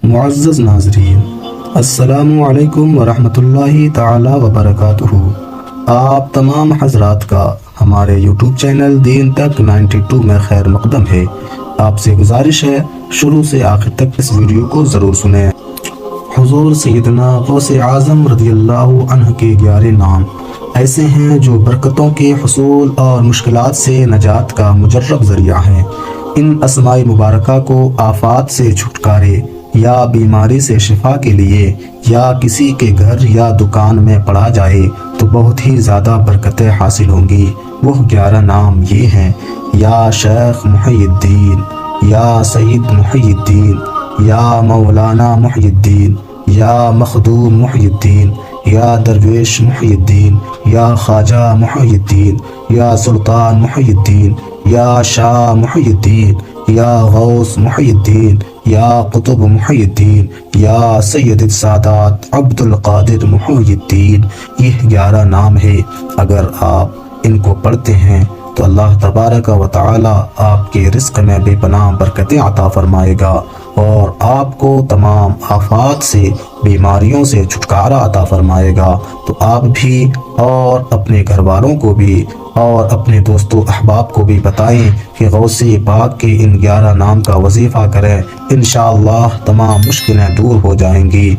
معزز ناظرین، السلام علیکم ورحمۃ اللہ تعالی وبرکاتہ۔ آپ تمام حضرات کا ہمارے یوٹیوب چینل دین تک 92 میں خیر مقدم ہے۔ آپ سے گزارش ہے شروع سے آخر تک اس ویڈیو کو ضرور سنیں۔ حضور سیدنا غوث اعظم رضی اللہ عنہ کے 11 نام ایسے ہیں جو برکتوں کے حصول اور مشکلات سے نجات کا مجرب ذریعہ ہیں۔ ان اسماء مبارکہ کو آفات سے چھٹکارے یا بیماری سے شفا کے لیے یا کسی کے گھر یا دکان میں پڑھا جائے تو بہت ہی زیادہ برکتیں حاصل ہوں گی۔ وہ 11 نام یہ ہیں: یا شیخ محی الدین، یا سید محی الدین، یا مولانا محی الدین، یا مخدوم محی الدین، یا درویش محی الدین، یا خواجہ محی الدین، یا سلطان محی الدین، یا شاہ محی الدین، یا غوث محی الدین، یا قطب محی الدین، یا سید السادات عبد القادر محی الدین۔ یہ 11 نام ہے۔ اگر آپ ان کو پڑھتے ہیں تو اللہ تبارک و تعالی آپ کے رزق میں بے پناہ برکتیں عطا فرمائے گا اور آپ کو تمام آفات سے، بیماریوں سے چھٹکارا عطا فرمائے گا۔ تو آپ بھی اور اپنے گھر والوں کو بھی اور اپنے دوست و احباب کو بھی بتائیں کہ غوث پاک کے ان 11 نام کا وظیفہ کریں۔ انشاءاللہ تمام مشکلیں دور ہو جائیں گی۔